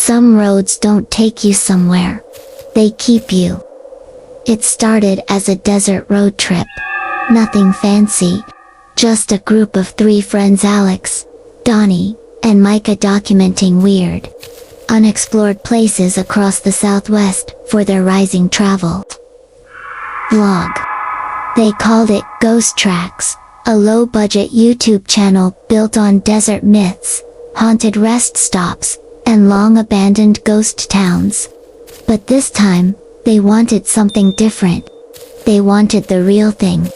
Some roads don't take you somewhere. They keep you. It started as a desert road trip. Nothing fancy. Just a group of 3 friends, Alex, Donnie, and Micah, documenting weird, unexplored places across the Southwest for their rising travel vlog. They called it Ghost Tracks, a low-budget YouTube channel built on desert myths, haunted rest stops, and long-abandoned ghost towns. But this time, they wanted something different. They wanted the real thing.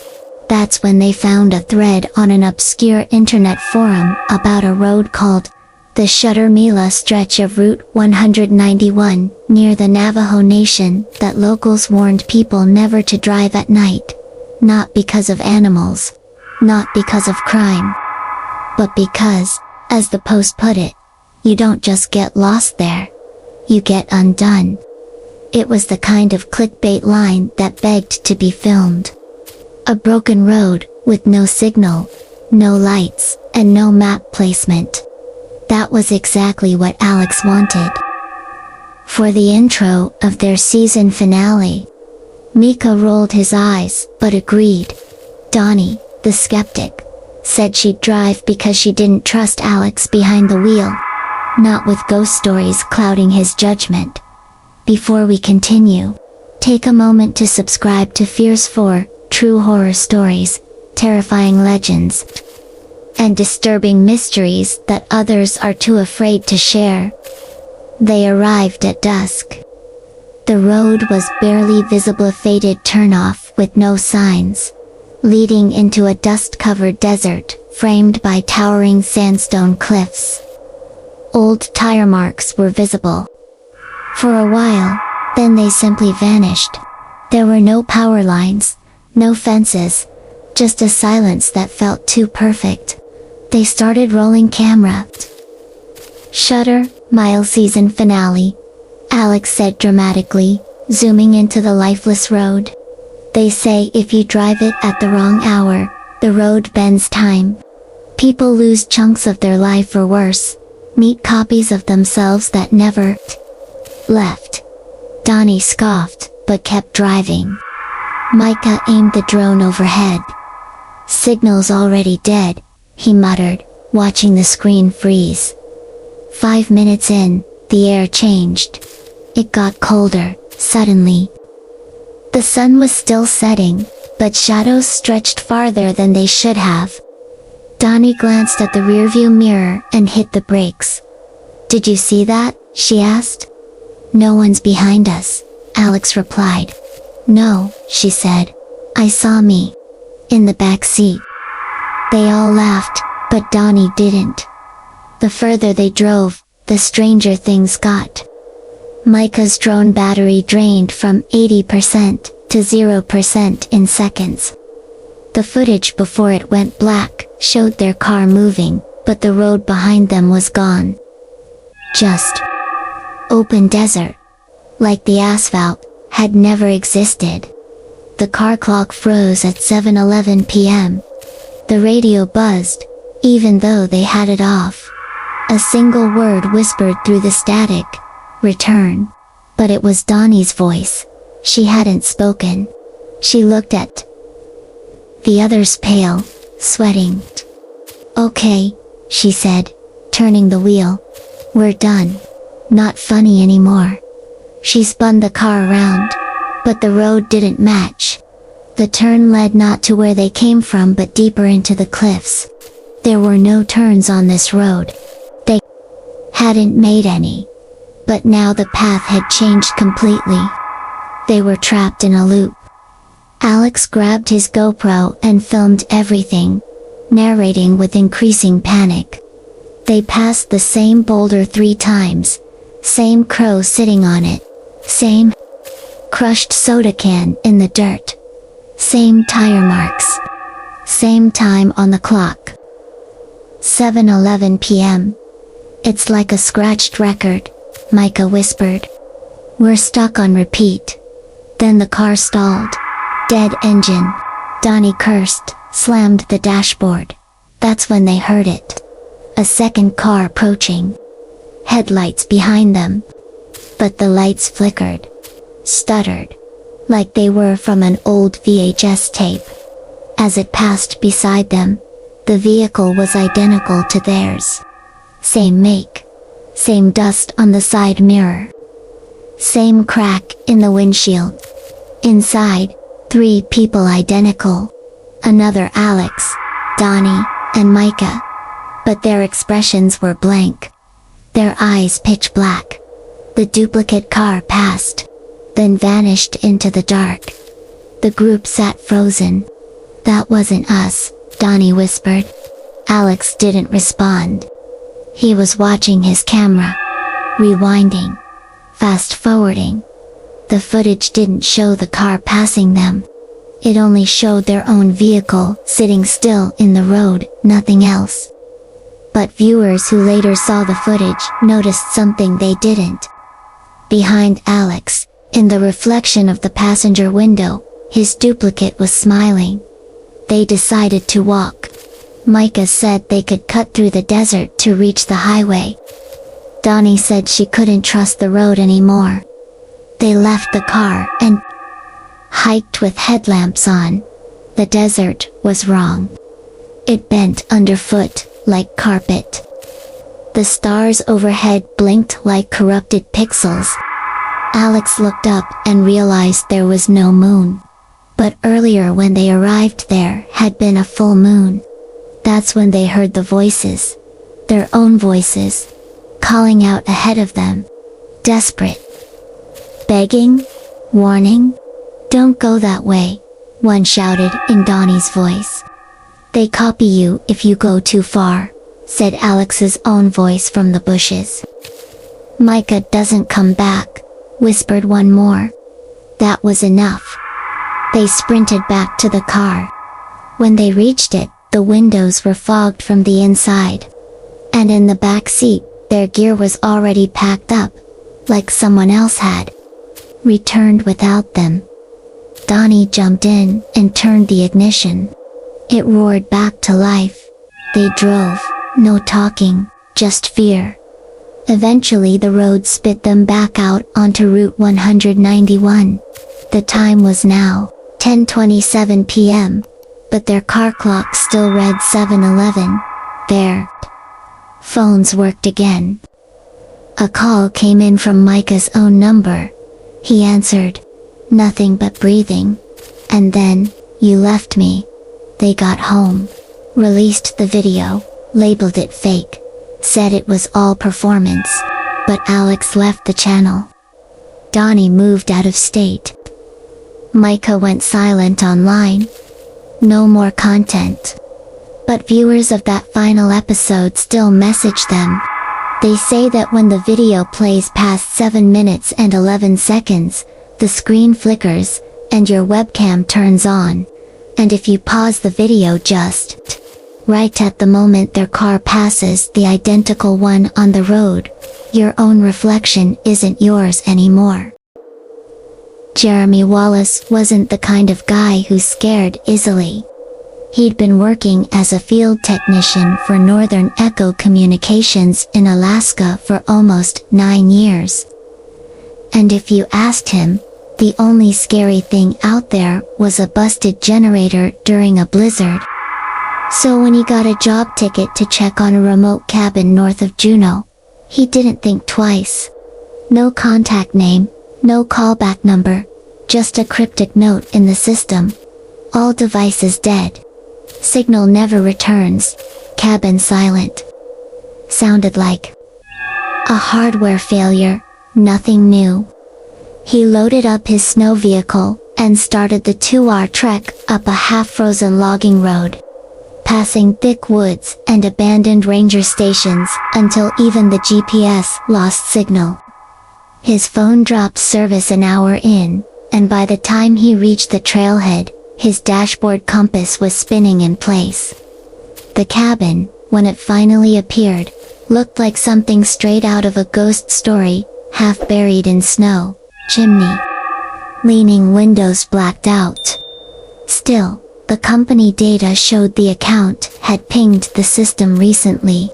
That's when they found a thread on an obscure internet forum about a road called the Shuttermila stretch of Route 191 near the Navajo Nation that locals warned people never to drive at night. Not because of animals, not because of crime, but because, as the post put it, you don't just get lost there, you get undone. It was the kind of clickbait line that begged to be filmed. A broken road, with no signal, no lights, and no map placement. That was exactly what Alex wanted. For the intro of their season finale, Mika rolled his eyes, but agreed. Donnie, the skeptic, said she'd drive because she didn't trust Alex behind the wheel, not with ghost stories clouding his judgment. Before we continue, take a moment to subscribe to Fears 4, true horror stories, terrifying legends, and disturbing mysteries that others are too afraid to share. They arrived at dusk. The road was barely visible, a faded turnoff with no signs, leading into a dust-covered desert, framed by towering sandstone cliffs. Old tire marks were visible. For a while, then they simply vanished. There were no power lines, no fences, just a silence that felt too perfect. They started rolling camera. Shuttermila season finale, Alex said dramatically, zooming into the lifeless road. They say if you drive it at the wrong hour, the road bends time. People lose chunks of their life, or worse, meet copies of themselves that never left. Donnie scoffed, but kept driving. Micah aimed the drone overhead. Signal's already dead, he muttered, watching the screen freeze. 5 minutes in, the air changed. It got colder, suddenly. The sun was still setting, but shadows stretched farther than they should have. Donnie glanced at the rearview mirror and hit the brakes. "Did you see that?" she asked. "No one's behind us," Alex replied. "No," she said. "I saw me. In the back seat." They all laughed, but Donnie didn't. The further they drove, the stranger things got. Micah's drone battery drained from 80% to 0% in seconds. The footage before it went black showed their car moving, but the road behind them was gone. Just open desert. Like the asphalt had never existed. The car clock froze at 7:11 p.m. The radio buzzed, even though they had it off. A single word whispered through the static: "Return." But it was Donnie's voice. She hadn't spoken. She looked at the others, pale, sweating. "Okay," she said, turning the wheel. "We're done. Not funny anymore." She spun the car around, but the road didn't match. The turn led not to where they came from but deeper into the cliffs. There were no turns on this road. They hadn't made any. But now the path had changed completely. They were trapped in a loop. Alex grabbed his GoPro and filmed everything, narrating with increasing panic. They passed the same boulder 3 times, same crow sitting on it, same crushed soda can in the dirt, same tire marks, same time on the clock. 7:11 p.m. "It's like a scratched record," Micah whispered. "We're stuck on repeat." Then the car stalled. "Dead engine." Donnie cursed, slammed the dashboard. That's when they heard it. A second car approaching. headlights behind them. But the lights flickered, stuttered, like they were from an old VHS tape. As it passed beside them, the vehicle was identical to theirs. Same make, same dust on the side mirror, same crack in the windshield. Inside, 3 people identical. Another Alex, Donnie, and Micah. But their expressions were blank. Their eyes pitch black. The duplicate car passed, then vanished into the dark. The group sat frozen. "That wasn't us," Donnie whispered. Alex didn't respond. He was watching his camera. Rewinding. Fast-forwarding. The footage didn't show the car passing them. It only showed their own vehicle sitting still in the road, nothing else. But viewers who later saw the footage noticed something they didn't. Behind Alex, in the reflection of the passenger window, his duplicate was smiling. They decided to walk. Micah said they could cut through the desert to reach the highway. Donnie said she couldn't trust the road anymore. They left the car and hiked with headlamps on. The desert was wrong. It bent underfoot, like carpet. The stars overhead blinked like corrupted pixels. Alex looked up and realized there was no moon. But earlier when they arrived there had been a full moon. That's when they heard the voices. Their own voices. Calling out ahead of them. Desperate. Begging? Warning? "Don't go that way," one shouted in Donnie's voice. "They copy you if you go too far," said Alex's own voice from the bushes. "Micah doesn't come back," whispered one more. That was enough. They sprinted back to the car. When they reached it, the windows were fogged from the inside. And in the back seat, their gear was already packed up, like someone else had returned without them. Donnie jumped in and turned the ignition. It roared back to life. They drove, no talking, just fear. Eventually the road spit them back out onto Route 191. The time was now 10:27 p.m., but their car clock still read 7:11. Their phones worked again. A call came in from Micah's own number. He answered. Nothing but breathing. And then, "You left me." They got home, released the video, labeled it fake, said it was all performance, but Alex left the channel. Donnie moved out of state. Micah went silent online. No more content. But viewers of that final episode still message them. They say that when the video plays past 7 minutes and 11 seconds, the screen flickers, and your webcam turns on. And if you pause the video just right at the moment their car passes the identical one on the road, your own reflection isn't yours anymore. Jeremy Wallace wasn't the kind of guy who scared easily. He'd been working as a field technician for Northern Echo Communications in Alaska for almost 9 years. And if you asked him, the only scary thing out there was a busted generator during a blizzard. So when he got a job ticket to check on a remote cabin north of Juneau, he didn't think twice. No contact name, no callback number, just a cryptic note in the system. All devices dead. Signal never returns. Cabin silent. Sounded like a hardware failure, nothing new. He loaded up his snow vehicle and started the 2-hour trek up a half-frozen logging road, passing thick woods and abandoned ranger stations until even the GPS lost signal. His phone dropped service an hour in, and by the time he reached the trailhead, his dashboard compass was spinning in place. The cabin, when it finally appeared, looked like something straight out of a ghost story, half buried in snow, chimney, leaning windows blacked out. Still, the company data showed the account had pinged the system recently.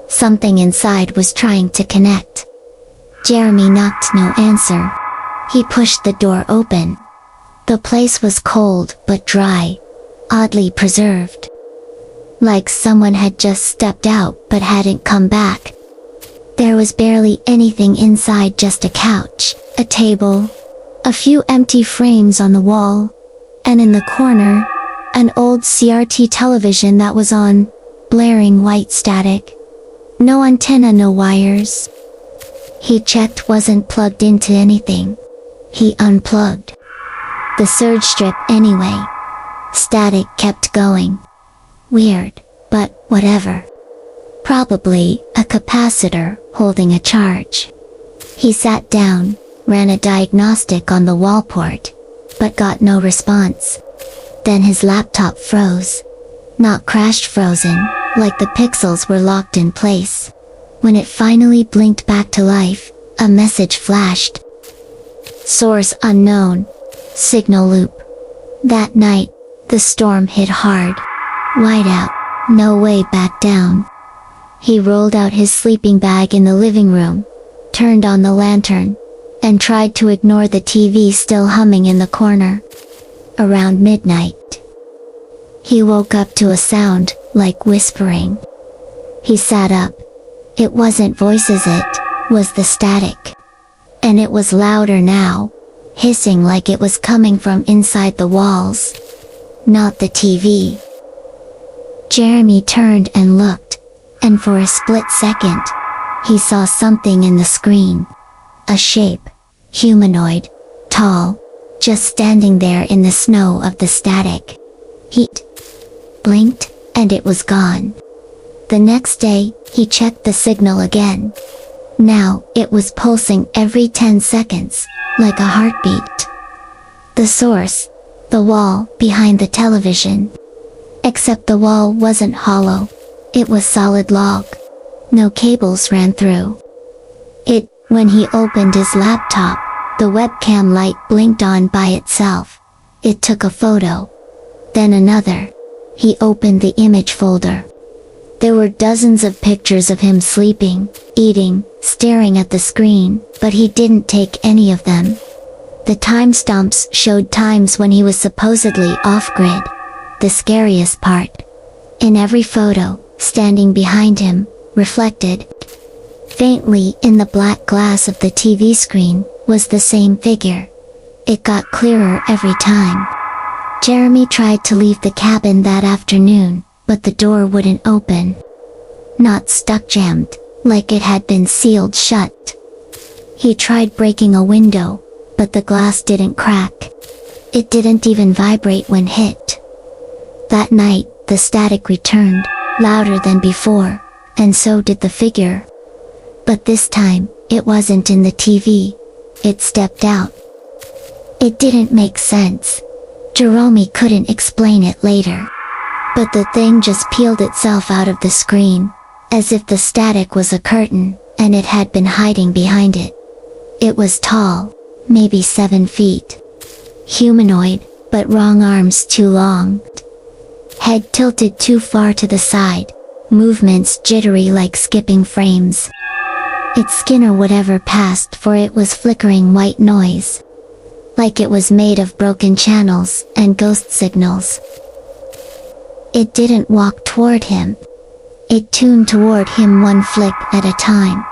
Something inside was trying to connect. Jeremy knocked, no answer. He pushed the door open. The place was cold but dry, oddly preserved. Like someone had just stepped out but hadn't come back. There was barely anything inside, just a couch, a table, a few empty frames on the wall, and in the corner, an old CRT television that was on, blaring white static. No antenna, no wires. He checked, wasn't plugged into anything. He unplugged the surge strip anyway. Static kept going. Weird, but whatever. Probably a capacitor holding a charge. He sat down, ran a diagnostic on the wall port, but got no response. Then his laptop froze. Not crashed, frozen, like the pixels were locked in place. When it finally blinked back to life, a message flashed. Source unknown. Signal loop. That night, the storm hit hard. Whiteout. No way back down. He rolled out his sleeping bag in the living room, turned on the lantern, and tried to ignore the TV still humming in the corner. Around midnight, he woke up to a sound, like whispering. He sat up. It wasn't voices, it was the static. And it was louder now, hissing like it was coming from inside the walls, not the TV. Jeremy turned and looked, and for a split second, he saw something in the screen. A shape, humanoid, tall, just standing there in the snow of the static. He blinked, and it was gone. The next day, he checked the signal again. Now, it was pulsing every 10 seconds, like a heartbeat. The source, the wall behind the television. Except the wall wasn't hollow. It was solid log. No cables ran through it. When he opened his laptop, the webcam light blinked on by itself. It took a photo. Then another. He opened the image folder. There were dozens of pictures of him sleeping, eating, staring at the screen, but he didn't take any of them. The timestamps showed times when he was supposedly off-grid. The scariest part. In every photo, standing behind him, reflected faintly in the black glass of the TV screen, was the same figure. It got clearer every time. Jeremy tried to leave the cabin that afternoon, but the door wouldn't open. Not stuck jammed, like it had been sealed shut. He tried breaking a window, but the glass didn't crack. It didn't even vibrate when hit. That night, the static returned, louder than before, and so did the figure. But this time, it wasn't in the TV. It stepped out. It didn't make sense. Jerome couldn't explain it later. But the thing just peeled itself out of the screen, as if the static was a curtain, and it had been hiding behind it. It was tall, maybe 7 feet. Humanoid, but wrong arms too long. Head tilted too far to the side, movements jittery like skipping frames. Its skin or whatever passed, for it was flickering white noise. Like it was made of broken channels and ghost signals. It didn't walk toward him. It tuned toward him one flick at a time.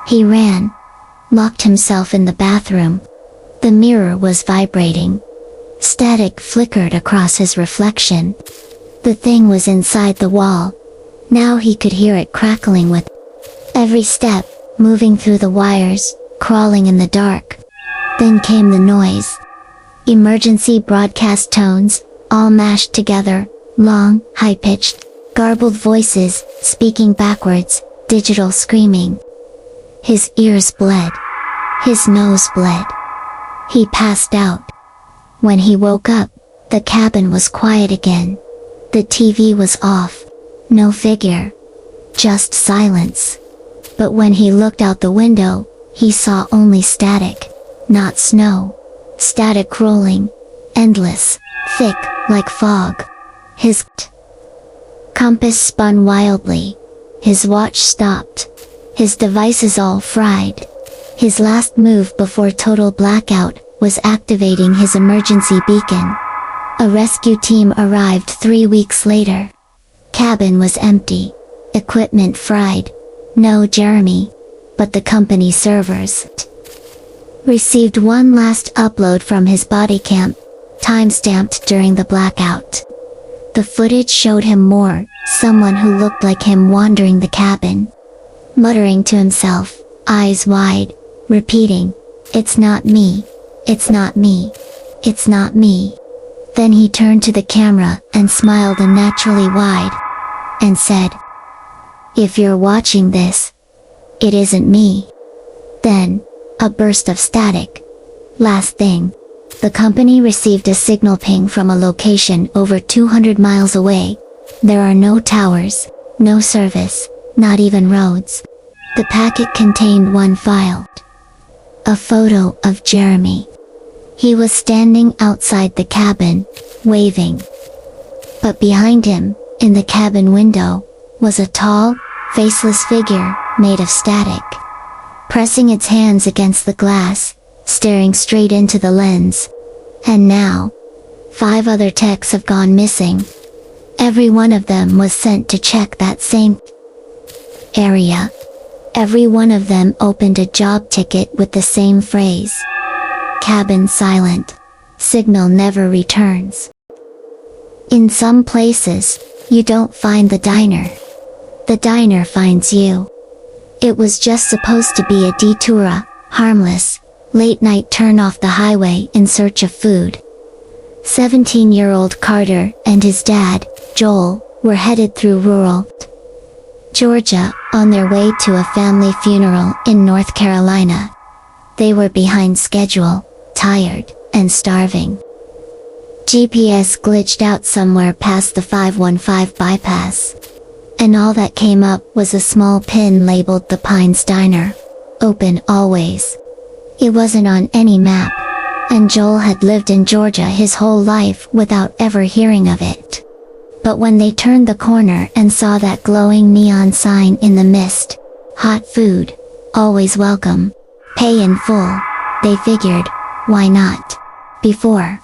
He ran, locked himself in the bathroom. The mirror was vibrating. Static flickered across his reflection. The thing was inside the wall. Now he could hear it crackling with every step, moving through the wires, crawling in the dark. Then came the noise. Emergency broadcast tones, all mashed together, long, high-pitched, garbled voices, speaking backwards, digital screaming. His ears bled. His nose bled. He passed out. When he woke up, the cabin was quiet again. The TV was off. No figure. Just silence. But when he looked out the window, he saw only static. Not snow. Static rolling. Endless. Thick, like fog. His compass spun wildly. His watch stopped. His devices all fried. His last move before total blackout was activating his emergency beacon. A rescue team arrived 3 weeks later. Cabin was empty. Equipment fried. No Jeremy, but the company servers. Received one last upload from his body cam, time-stamped during the blackout. The footage showed him Moore, someone who looked like him wandering the cabin, muttering to himself, eyes wide, repeating, "It's not me, it's not me, it's not me." Then he turned to the camera and smiled unnaturally wide, and said, "If you're watching this, it isn't me." Then, a burst of static. Last thing, the company received a signal ping from a location over 200 miles away. There are no towers, no service, not even roads. The packet contained one file. A photo of Jeremy. He was standing outside the cabin, waving. But behind him, in the cabin window, was a tall, faceless figure, made of static. Pressing its hands against the glass, staring straight into the lens. And now, 5 other techs have gone missing. Every one of them was sent to check that same area. Every one of them opened a job ticket with the same phrase. Cabin silent. Signal never returns. In some places, you don't find the diner. The diner finds you. It was just supposed to be a detour, harmless, late-night turn off the highway in search of food. 17-year-old Carter and his dad, Joel, were headed through rural Georgia, on their way to a family funeral in North Carolina. They were behind schedule, tired, and starving. GPS glitched out somewhere past the 515 bypass. And all that came up was a small pin labeled The Pines Diner. Open always. It wasn't on any map, and Joel had lived in Georgia his whole life without ever hearing of it. But when they turned the corner and saw that glowing neon sign in the mist, hot food, always welcome, pay in full, they figured, why not? Before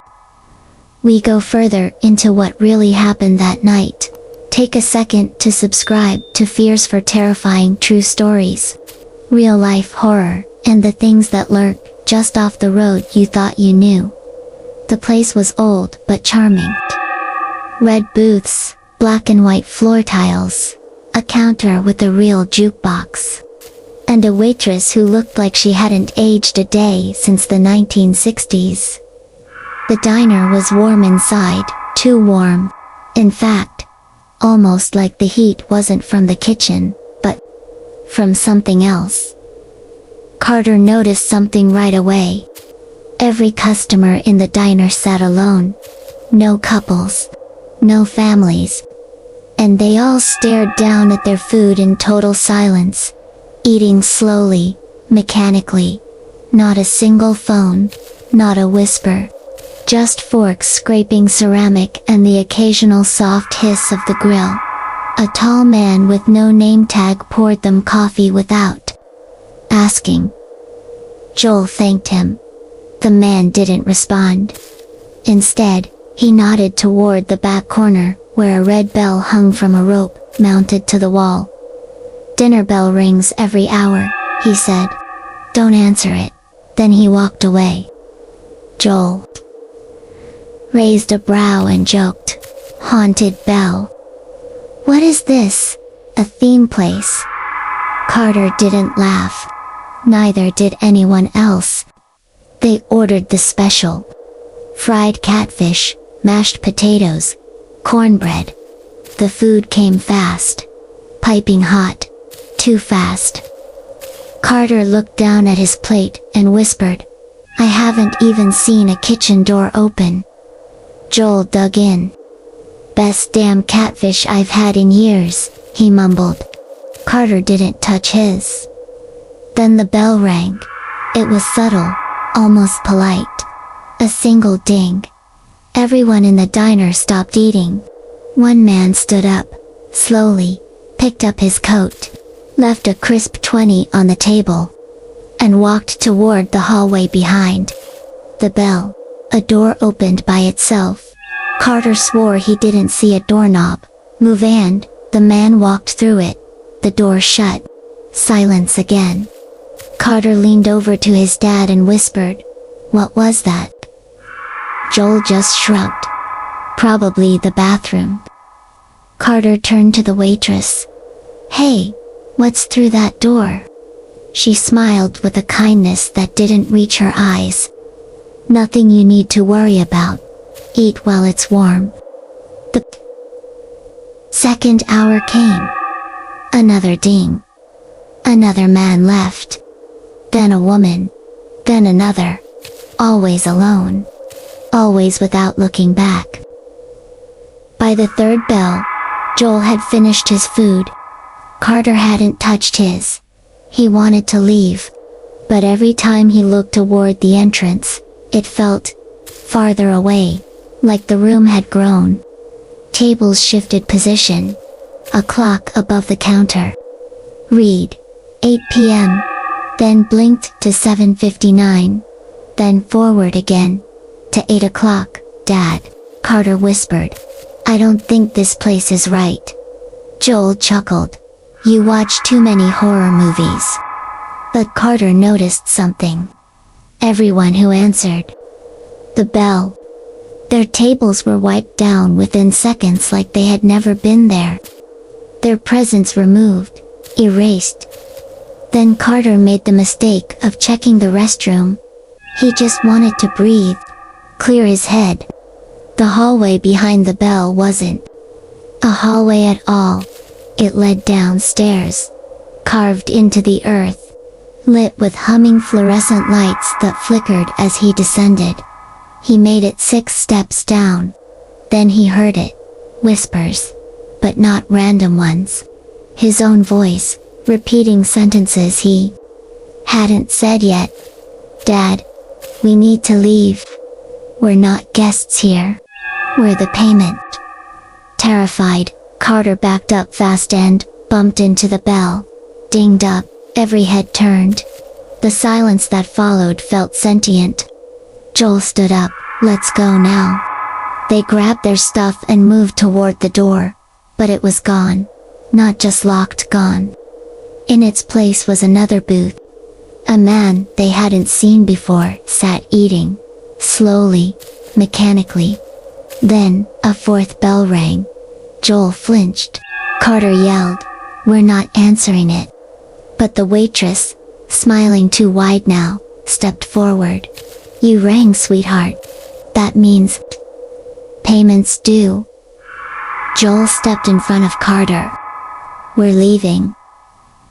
we go further into what really happened that night, take a second to subscribe to Fears for Terrifying True Stories. Real life horror, and the things that lurk just off the road you thought you knew. The place was old but charming. Red booths, black and white floor tiles, a counter with a real jukebox, and a waitress who looked like she hadn't aged a day since the 1960s. The diner was warm inside, too warm. In fact, almost like the heat wasn't from the kitchen, but from something else. Carter noticed something right away. Every customer in the diner sat alone. No couples. No families. And they all stared down at their food in total silence, eating slowly, mechanically. Not a single phone, not a whisper. Just forks scraping ceramic and the occasional soft hiss of the grill. A tall man with no name tag poured them coffee without asking. Joel thanked him. The man didn't respond. Instead, he nodded toward the back corner, where a red bell hung from a rope, mounted to the wall. "Dinner bell rings every hour," he said. "Don't answer it." Then he walked away. Joel raised a brow and joked, "Haunted bell. What is this? A theme place?" Carter didn't laugh. Neither did anyone else. They ordered the special. Fried catfish, mashed potatoes, cornbread. The food came fast. Piping hot. Too fast. Carter looked down at his plate and whispered, "I haven't even seen a kitchen door open." Joel dug in. "Best damn catfish I've had in years," he mumbled. Carter didn't touch his. Then the bell rang. It was subtle, almost polite. A single ding. Everyone in the diner stopped eating. One man stood up, slowly, picked up his coat, left a crisp 20 on the table, and walked toward the hallway behind. The bell. A door opened by itself. Carter swore he didn't see a doorknob move, and the man walked through it. The door shut. Silence again. Carter leaned over to his dad and whispered, "What was that?" Joel just shrugged. "Probably the bathroom." Carter turned to the waitress. "Hey, what's through that door?" She smiled with a kindness that didn't reach her eyes. "Nothing you need to worry about. Eat while it's warm." The second hour came. Another ding. Another man left. Then a woman. Then another. Always alone. Always without looking back. By the third bell, Joel had finished his food. Carter hadn't touched his. He wanted to leave, but every time he looked toward the entrance, it felt farther away, like the room had grown. Tables shifted position. A clock above the counter read 8 p.m., then blinked to 7:59, then forward again to 8 o'clock. "Dad," Carter whispered, "I don't think this place is right." Joel chuckled. "You watch too many horror movies." But Carter noticed something. Everyone who answered the bell, their tables were wiped down within seconds, like they had never been there. Their presence removed, erased. Then Carter made the mistake of checking the restroom. He just wanted to breathe, clear his head. The hallway behind the bell wasn't a hallway at all. It led downstairs, carved into the earth, lit with humming fluorescent lights that flickered as he descended. He made it 6 steps down. Then he heard it. Whispers. But not random ones. His own voice, repeating sentences he hadn't said yet. "Dad, we need to leave. We're not guests here. We're the payment." Terrified, Carter backed up fast and bumped into the bell. Dinged up, every head turned. The silence that followed felt sentient. Joel stood up. "Let's go now." They grabbed their stuff and moved toward the door. But it was gone. Not just locked, gone. In its place was another booth. A man they hadn't seen before sat eating. Slowly, mechanically. Then, a 4th bell rang. Joel flinched. Carter yelled, "We're not answering it." But the waitress, smiling too wide now, stepped forward. "You rang, sweetheart. That means payment's due." Joel stepped in front of Carter. "We're leaving."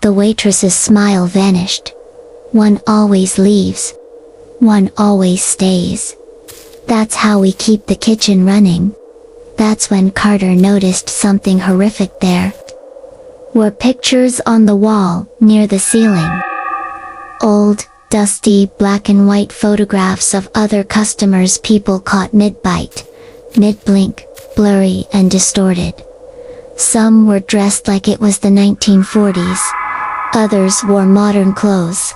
The waitress's smile vanished. "One always leaves. One always stays. That's how we keep the kitchen running." That's when Carter noticed something horrific. There were pictures on the wall, near the ceiling. Old, dusty, black and white photographs of other customers, people caught mid-bite, mid-blink, blurry and distorted. Some were dressed like it was the 1940s. Others wore modern clothes.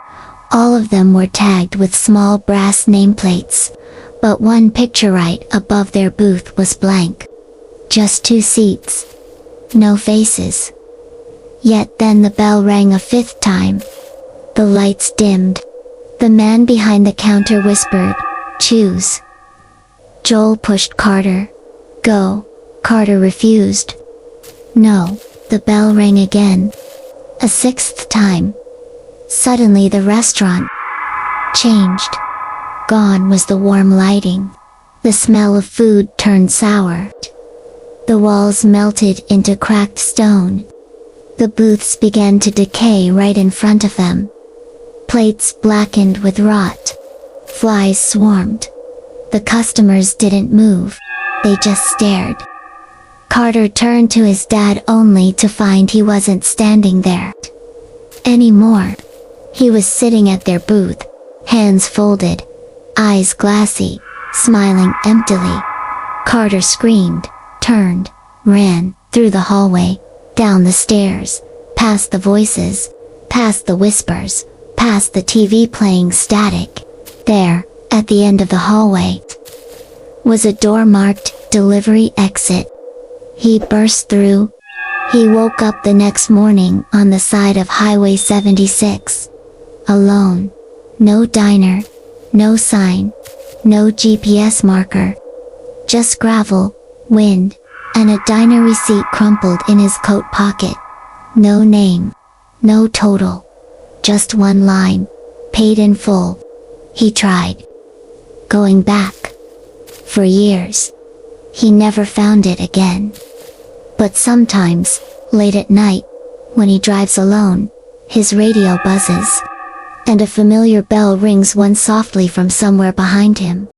All of them were tagged with small brass nameplates. But one picture right above their booth was blank. Just 2 seats. No faces. Yet then the bell rang a 5th time. The lights dimmed. The man behind the counter whispered, "Choose." Joel pushed Carter. "Go." Carter refused. "No." The bell rang again. A 6th time. Suddenly the restaurant changed. Gone was the warm lighting. The smell of food turned sour. The walls melted into cracked stone. The booths began to decay right in front of them. Plates blackened with rot. Flies swarmed. The customers didn't move. They just stared. Carter turned to his dad only to find he wasn't standing there anymore. He was sitting at their booth, hands folded, eyes glassy, smiling emptily. Carter screamed, turned, ran through the hallway. Down the stairs, past the voices, past the whispers, past the TV playing static. There, at the end of the hallway, was a door marked, "Delivery Exit." He burst through. He woke up the next morning on the side of Highway 76. Alone. No diner. No sign. No GPS marker. Just gravel, wind, and a diner receipt crumpled in his coat pocket. No name. No total. Just one line. Paid in full. He tried going back. For years. He never found it again. But sometimes, late at night, when he drives alone, his radio buzzes, and a familiar bell rings once softly from somewhere behind him.